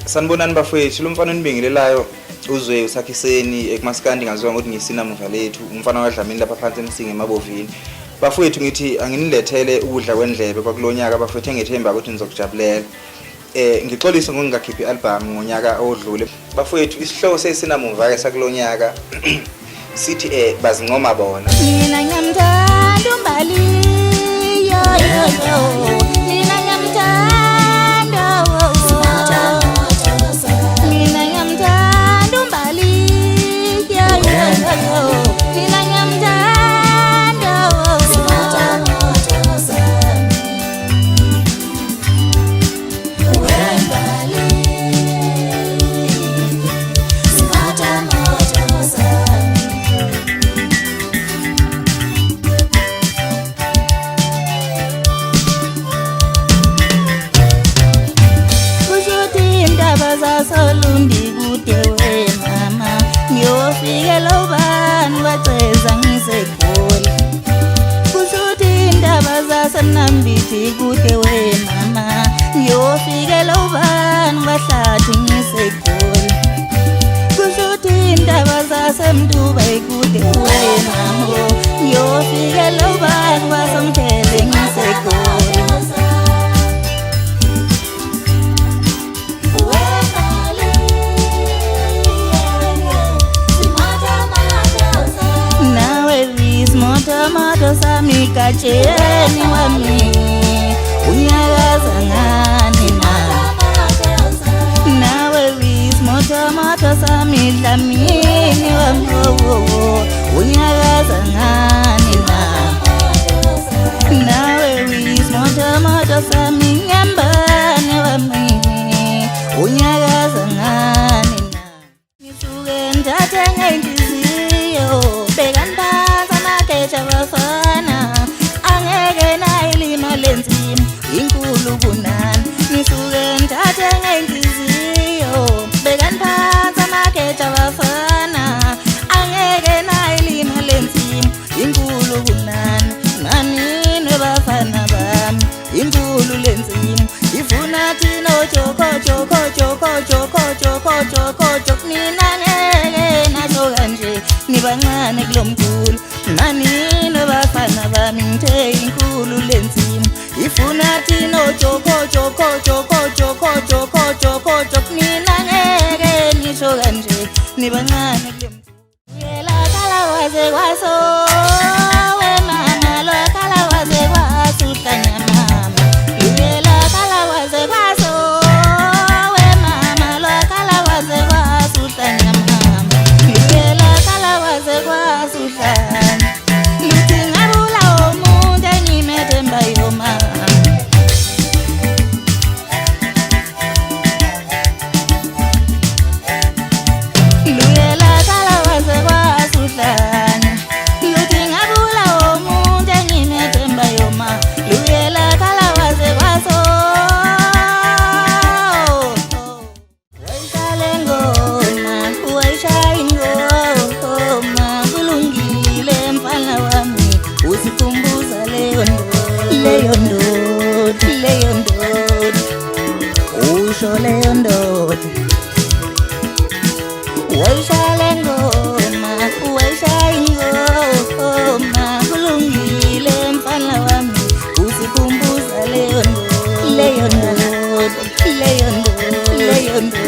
Sanibonani bafowethu, lo mfana onibingelelayo uzwe usakhiseni ekumaskandi ngaziwa ukuthi ngisina muva lethu umfana kaDlamini lapha phansi emsinge emabovini. Bafowethu ngithi anginilethele ukudla kwendlebe kwakulonyaka bafowethu engethemba ukuthi nizokujabulela. Ngixolisa ngokungakhiphi album ngonyaka odlule. Bafowethu isihloko sesina muva ke sakulonyaka sithi bazincoma bona. Mina ngiyamthanda uMbali yo mina ngiyamthanda mina ngiyamthanda uMbali yo mina ngiyamthanda Solundi kude we mama ngiyofike lo bani waceza ngiseGoli kushuthi indaba zaseMnambithi kude we mama ngiyofike lo bani wahlathi ngiseGoli kushuthi indaba zaseMdubai kude we mama ngiyofike lo bani waSomthele ngiseGoli Tomato sami kacheni wami unyakaza ngani nawe wismo tomato sami Dlamini wami unyakaza ngani nawe wismo tomato sami Nyambane wami unyakaza ngani ngisuke ndathe ngenhliziyo bekanda Bafana angeke nayilima lenzima inkulu kunani nisuke ngithathe ngenhliziyo bekaniphansi amakhetha bafana angeke nayilima lenzima inkulu kunani nanini bafana bami inkulu lenzima ifuna thina joko nina ngeke nasho kanje nibancane kulomkhulu nanini bafana bami ngithe inkulu lenzima ifuna thina joko nina ngeke nisho kanje nibancane kulomkhulu yela kala waze kwaso we mama lo kala waze kwaso hlanya mama yela kala waze kwaso we mama lo kala waze kwaso hlanya mama yela kala waze kwaso hlanya luthi ngabula umuntu engimethemba yo mama Leon